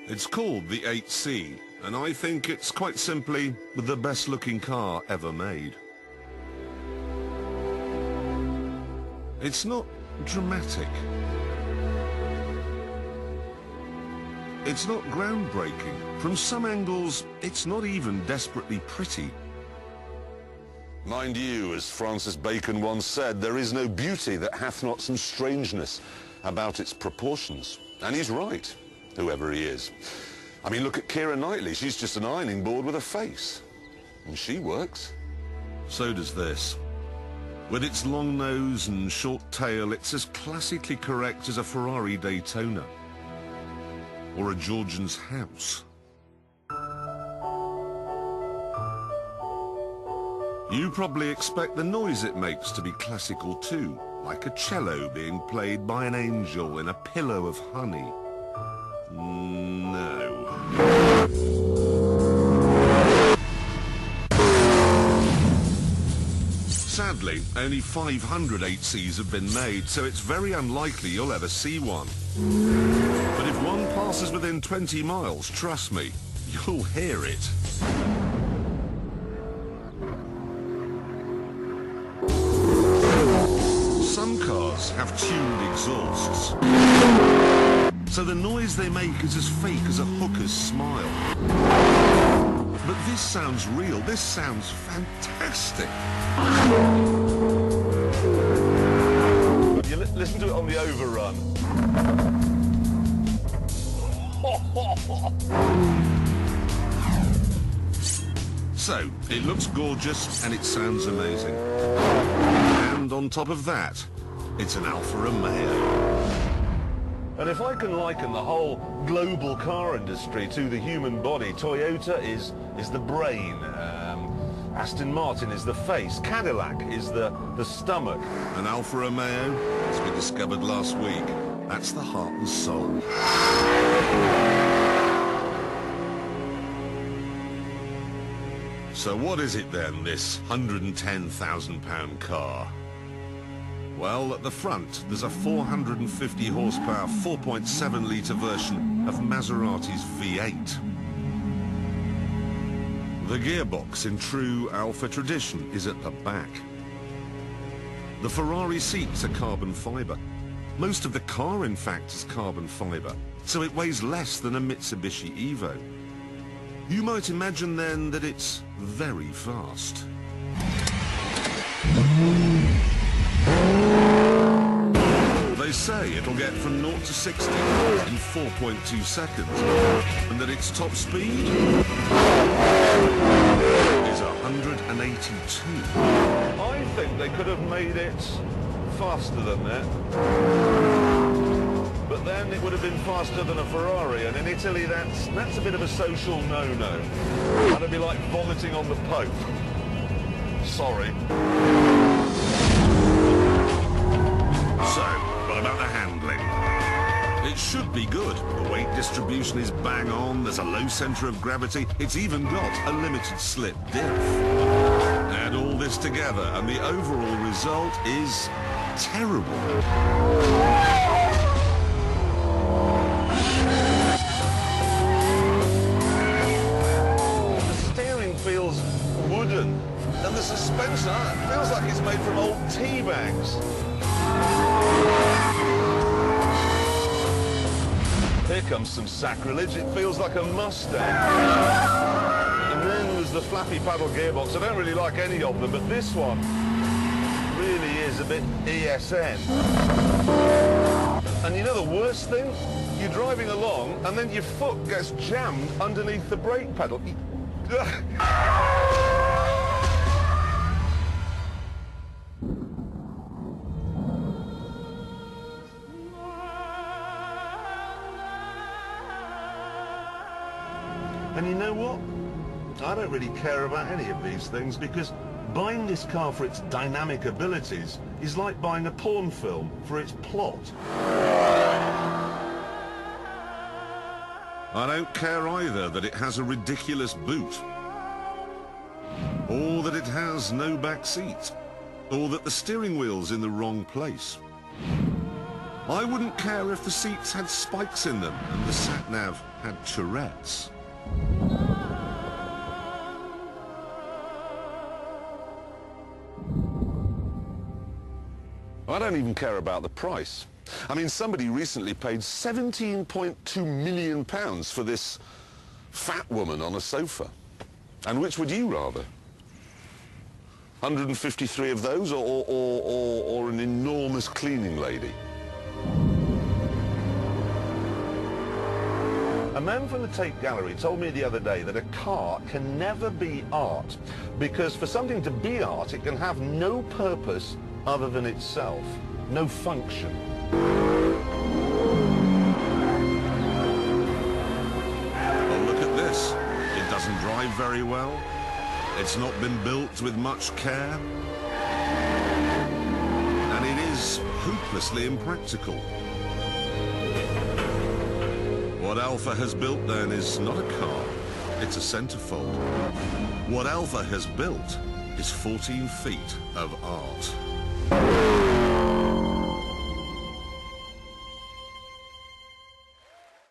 It's called the 8C, and I think it's quite simply the best looking car ever made. It's not dramatic. It's not groundbreaking. From some angles, it's not even desperately pretty. Mind you, as Francis Bacon once said, there is no beauty that hath not some strangeness about its proportions. And he's right, whoever he is. I mean, look at Keira Knightley. She's just an ironing board with a face. And she works. So does this. With its long nose and short tail, it's as classically correct as a Ferrari Daytona. Or a Georgian's house. You probably expect the noise it makes to be classical too, like a cello being played by an angel in a pillow of honey. No. Sadly, only 500 8Cs have been made, so it's very unlikely you'll ever see one. But if one passes within 20 miles, trust me, you'll hear it. Some cars have tuned exhausts, so the noise they make is as fake as a hooker's smile. But this sounds real, this sounds fantastic. You listen to it on the overrun. So, it looks gorgeous and it sounds amazing. And on top of that, it's an Alfa Romeo. And if I can liken the whole global car industry to the human body, Toyota is the brain, Aston Martin is the face, Cadillac is the stomach. An Alfa Romeo, as we discovered last week, that's the heart and soul. So what is it then, this £110,000 car? Well, at the front, there's a 450 horsepower, 4.7 litre version of Maserati's V8. The gearbox, in true Alfa tradition, is at the back. The Ferrari seats are carbon fibre. Most of the car, in fact, is carbon fibre, so it weighs less than a Mitsubishi Evo. You might imagine then that it's very fast. They say it'll get from 0 to 60 in 4.2 seconds, and that its top speed is 182. I think they could have made it faster than that. But then it would have been faster than a Ferrari, and in Italy that's a bit of a social no-no. That'd be like vomiting on the Pope. Sorry. So, what about the handling? It should be good. The weight distribution is bang on, there's a low centre of gravity, it's even got a limited slip diff. Add all this together and the overall result is terrible. Feels wooden, and the suspension feels like it's made from old tea bags. Here comes some sacrilege. It feels like a Mustang. And then there's the flappy paddle gearbox. I don't really like any of them, but this one really is a bit ESN. And you know the worst thing? You're driving along and then your foot gets jammed underneath the brake pedal. And you know what? I don't really care about any of these things because buying this car for its dynamic abilities is like buying a porn film for its plot. I don't care either that it has a ridiculous boot, or that it has no back seat, or that the steering wheel's in the wrong place. I wouldn't care if the seats had spikes in them and the sat-nav had Tourette's. I don't even care about the price. I mean, somebody recently paid £17.2 million for this fat woman on a sofa. And which would you rather? 153 of those or an enormous cleaning lady? A man from the Tate Gallery told me the other day that a car can never be art because for something to be art, it can have no purpose other than itself, no function. Well, look at this. It doesn't drive very well. It's not been built with much care. And it is hopelessly impractical. What Alfa has built then is not a car, it's a centerfold. What Alfa has built is 14 feet of art.